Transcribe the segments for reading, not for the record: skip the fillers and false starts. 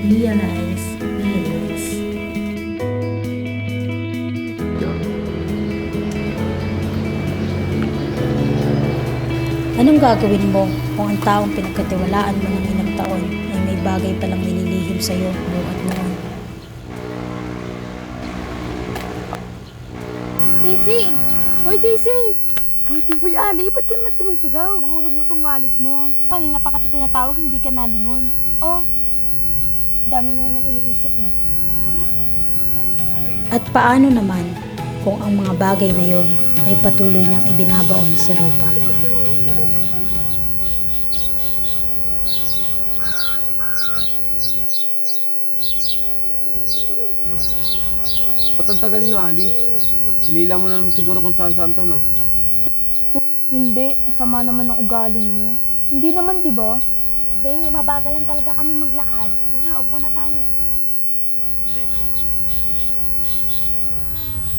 realize, realize. Anong gagawin mo kung ang taong pinagkatiwalaan mo ng ilang taon ay may bagay palang nililihim sa'yo buhat noon? TC! Hoy, TC! Hoy, TC! Uy, Ali, ba't ka naman sumisigaw? Nahulog mo tong wallet mo. Kanina pa kita tinatawag, hindi ka nalingon. Oh, dami mo nang iniisip mo. At paano naman kung ang mga bagay na yon ay patuloy niyang ibinabaon sa lupa? Ba't ang tagal nyo, Ali? Hinila mo na naman siguro kung saan-saan to, no? Hindi, sama naman ng ugali mo. Hindi naman, di ba? Be, mabagalan talaga kami maglakad. Tara, upo na tayo.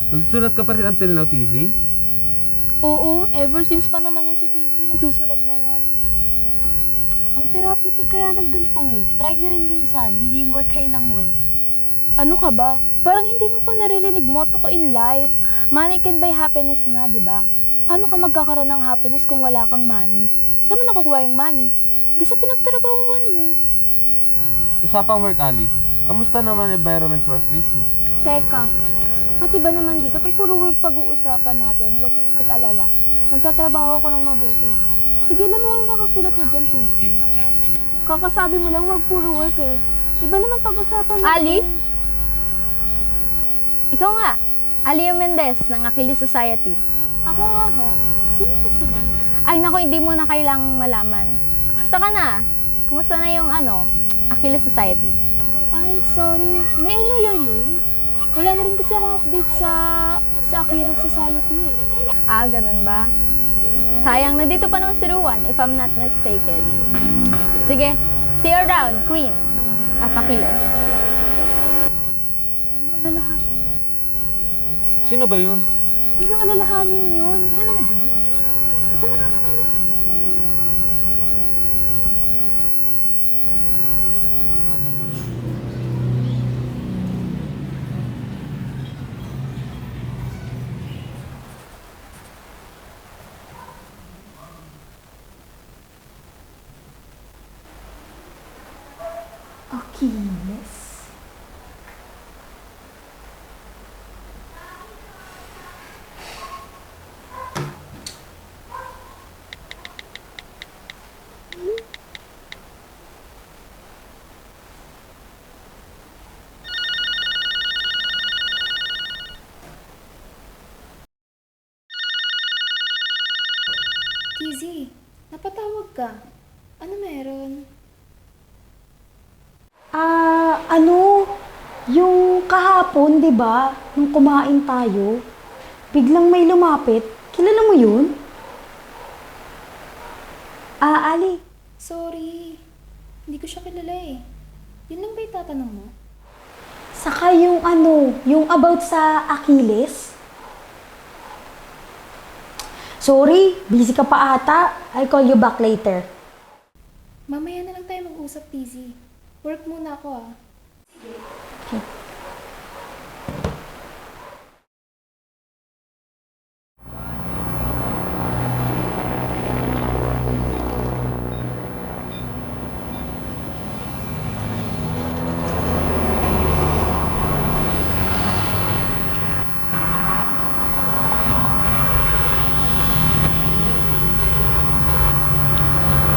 Nagsusulat ka pa rin until now, TZ? Oo, ever since pa naman yan si TC, nagsusulat na yan. Ang therapeutic kaya ng ganito. Try nyo rin minsan, hindi work kayo ng work. Ano ka ba? Parang hindi mo pa naririnig motto ko in life. Money can buy happiness nga, di ba? Paano ka magkakaroon ng happiness kung wala kang money? Saan mo nakukuha yung money? Di sa pinagtrabahuan mo. Isa pang work, Ali. Kamusta naman environment workplace mo? Teka, pati ba naman dito, pag puro work pag-uusapan natin, huwag kayong mag-alala. Nagtatrabaho ko ng mabuti. Tigilan mo yung kakasulat mo dyan, PC. Kakasabi mo lang, huwag puro work eh. Iba naman pag-usapan natin. Ali? Ikaw nga, Alia Mendez ng Achilles Society. Ako nga ho. Sino po sila? Ay naku, hindi mo na kailangang malaman. Kumusta ka na? Kumusta na yung Achilles Society? Ay, sorry. May I know your name? Wala na rin kasi akong update sa Achilles Society eh. Ah, ganun ba? Sayang, nandito pa naman si Ruan, if I'm not mistaken. Sige, see you around, Queen at Achilles. Ano alalahanin? Sino ba yun? Hindi nang alalahanin yun. Ano mo ba? Saan na nga tayo? Achilles. TZ, napatawag ka. Ano meron? Yung kahapon, di ba, nung kumain tayo, biglang may lumapit. Kilala mo yun? Ali, Sorry. Hindi ko siya kilala eh. Yun lang ba itatanong mo? saka yung about sa Achilles. Sorry, busy ka pa ata. I'll call you back later. Mamaya na lang tayo mag-usap, TZ. Work muna ako ah.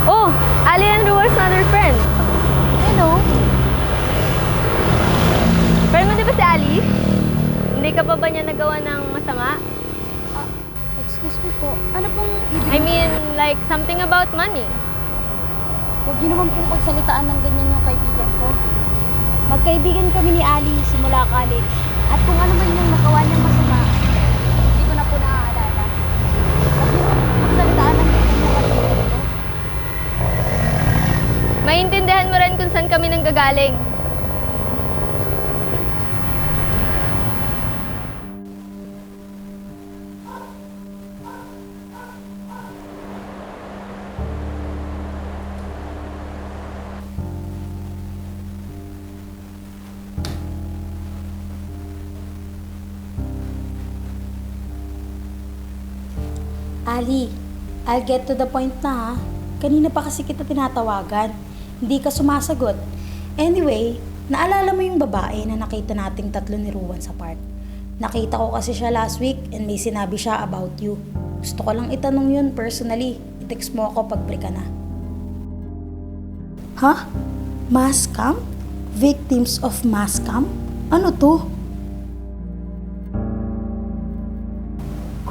Oh, Ali and Ruan's another friend. Ano? Friend mo di ba si Ali? Hindi ka pa ba niya nagawa ng masama? Excuse me po, ano pong I mean, like something about money. Huwag niyo naman pong pagsalitaan ng ganyan yung kaibigan ko. Magkaibigan kami ni Ali simula college. At kung ano man yung nagawa niyang masama, hindi ko na po naaalala. Huwag niyo pagsalitaan ng ganyan yung kaibigan ko. Maintindihan mo rin kung saan kami nanggagaling. Ali, I'll get to the point na ha. Kanina pa kasi kita tinatawagan. Hindi ka sumasagot. Anyway, naalala mo yung babae na nakita nating tatlo ni Ruan sa park? Nakita ko kasi siya last week and may sinabi siya about you. Gusto ko lang itanong yun personally. I-text mo ako pag break ka na. Ha? Mass scam? Victims of mass scam? Ano to?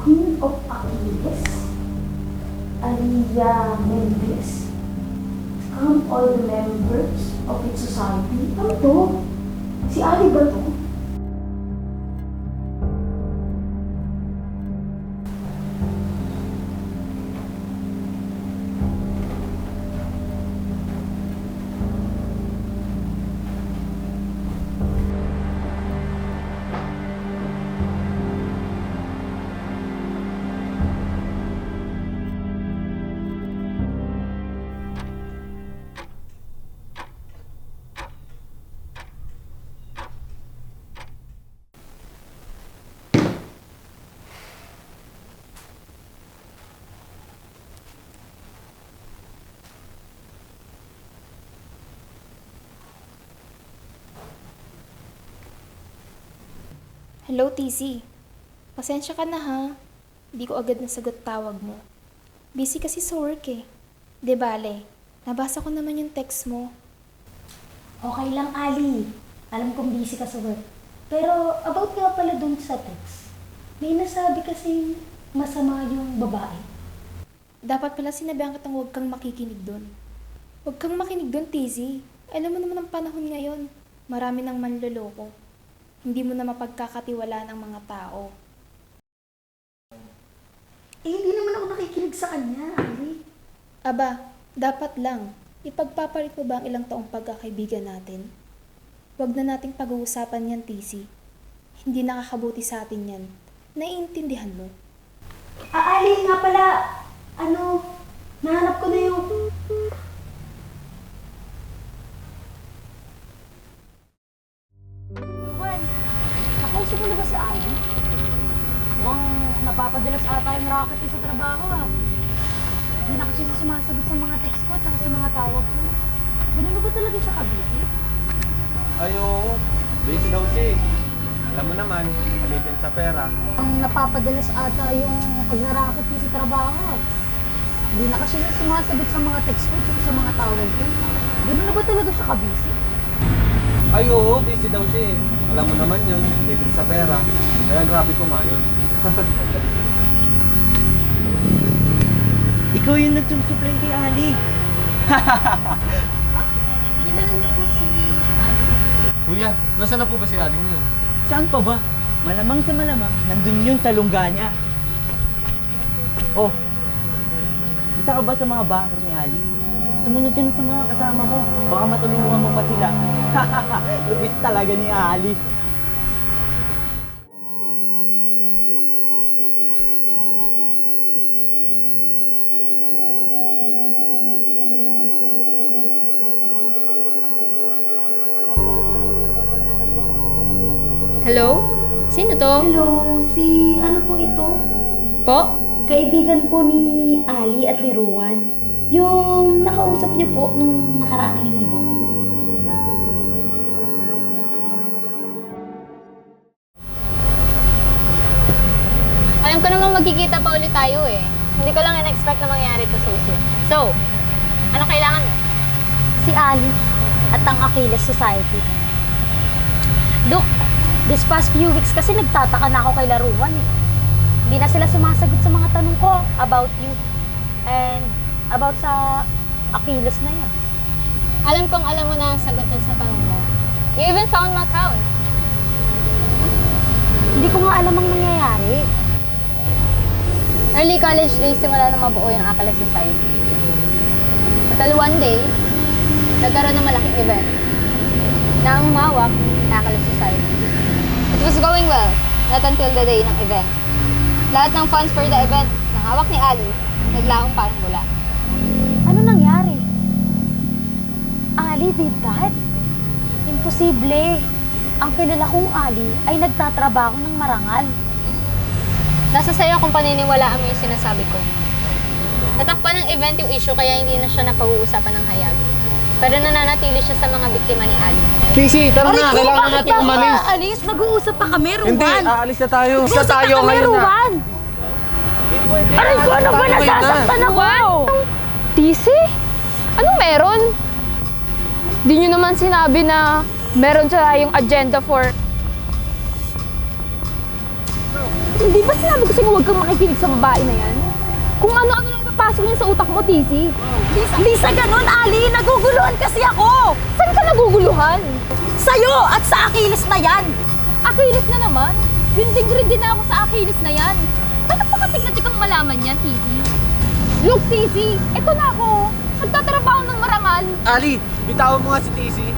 Queen of Achilles? Aliyah Mendes? Scam all the members of its society? Ano to? Si Ali ba to? Hello, TC. Pasensya ka na ha. Hindi ko agad nasagot tawag mo. Busy kasi sa work eh. De bale, nabasa ko naman yung text mo. Okay lang, Ali. Alam kong busy ka sa work. Pero about nga pala dun sa text, may nasabi kasing masama yung babae. Dapat pala sinabihan kitang huwag kang makikinig doon. Huwag kang makinig doon, TZ. Alam mo naman ang panahon ngayon. Marami nang manloloko. Hindi mo na mapagkakatiwalaan ang mga tao. Eh, hindi naman ako nakikinig sa kanya, Ali. Aba, dapat lang. Ipagpapalit mo ba ang ilang taong pagkakaibigan natin? Huwag na nating pag-uusapan yan, TC. Hindi nakakabuti sa atin yan. Naiintindihan mo. Ali, nga pala, nahanap ko na yung... Juan, nakausap mo na ba si Ali? Mukhang napapadalas ata yung racket niya sa trabaho ah. Hindi na kasi siya sumasagot sa mga text ko at sa mga tawag ko. Ganun na ba talaga siya ka-busy? Ay, oo. Busy daw siya eh. Alam mo naman, palitin sa pera. Ang napapadalas ata yung pag naracket niya sa trabaho. Hindi na kasi siya sumasagot sa mga text ko at sa mga tawag ko. Ganun na ba talaga siya ka-busy? Ay, oo. Busy daw siya eh. Alam mo naman yun, palitin sa pera. Kaya grabe kumayon. Ikaw yung nagsusupply kay Ali. Kilala niyo po si Kuya, nasaan na po ba si Aling yun? Saan pa ba? Malamang sa malamang, nandun yun sa lungga niya. Oh, isa ka ba sa mga baka ni Ali? Sumunod ka na sa mga kasama mo. Baka matulungan mo pa sila. Lupit talaga ni Ali. Hello? Sino to? Hello, si ano po ito? Po? Kaibigan po ni Ali at ni Ruan. Yung nakausap niyo po nung nakaraang linggo. Alam ko naman magkikita pa ulit tayo eh. Hindi ko lang in-expect na mangyari ito susunod. So, ano kailangan mo? Si Ali at ang Achilles Society. Look, this past few weeks kasi nagtataka na ako kay Laruan eh. Hindi na sila sumasagot sa mga tanong ko about you and about sa Achilles na yan. Alam kong alam mo na ang sagot dun sa tanong mo. You even found my account. Hindi ko nga alam ang nangyayari. Early college days, simula na mabuo yung Achilles Society. Until one day, nagkaroon ng malaking event na ang humawak ng Achilles Society. It was going well, not until the day ng event. Lahat ng funds for the event ng hawak ni Ali, naglaong parang bula. Ano nangyari? Ali did that? Imposible. Ang kilala kong Ali ay nagtatrabaho ng marangal. Nasa sa'yo kung paniniwalaan mo yung sinasabi ko. Natakpan ng event yung issue kaya hindi na siya napag-uusapan ng hayag. Pero nananatili siya sa mga biktima ni Ali. Casey, tara na. Kailangan na natin umalis. Alis, nag-uusap pa kami, Ruan. Hindi, aalis na tayo. Isa Nag-uusap tayo pa kami, ngayon na. Ruan. Aray ko, ano ba nasasaktan ako? TC? Anong meron? Di nyo naman sinabi na meron siya yung agenda for... Hindi ba sinabi ko sa'yo huwag kang makikinig sa babae na yan? Kung ano-ano lang ipapasok niya sa utak mo, TC. Hindi sa ganun, Ali. Naguguluhan kasi ako. Saan ka naguguluhan? Sa'yo at sa Achilles na yan. Achilles na naman. Rindig-rin din ako sa Achilles na yan. Bakit pakatig kang malaman yan, TC? Look, TC, eto na ako. Nagtatrabaho ng marangal. Ali, bitawan mo nga si Casey.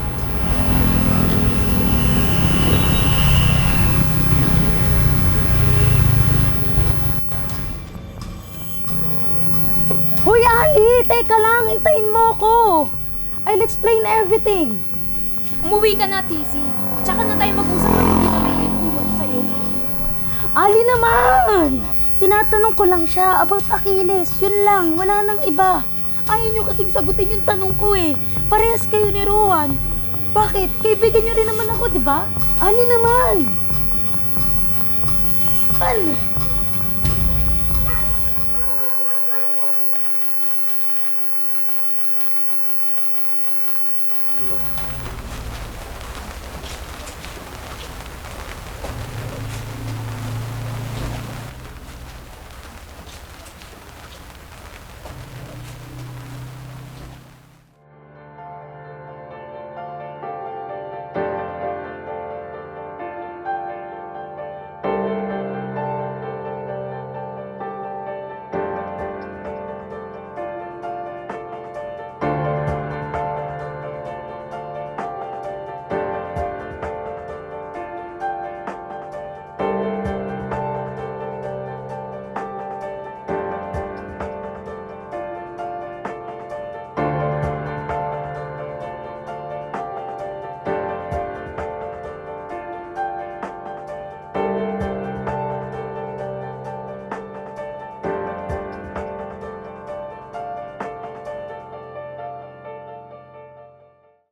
Hoy, Ali, teka lang. Hintayin mo ko. I'll explain everything. Umuwi ka na, TC. Tsaka na tayo mag-usap na hindi na may iwan sa'yo. Ali naman! Tinatanong ko lang siya about Achilles. Yun lang, wala nang iba. Ayaw niyo kasing sagutin yung tanong ko eh. Parehas kayo ni Rowan. Bakit? Kaibigan niyo rin naman ako, di ba? Ali naman! Ali!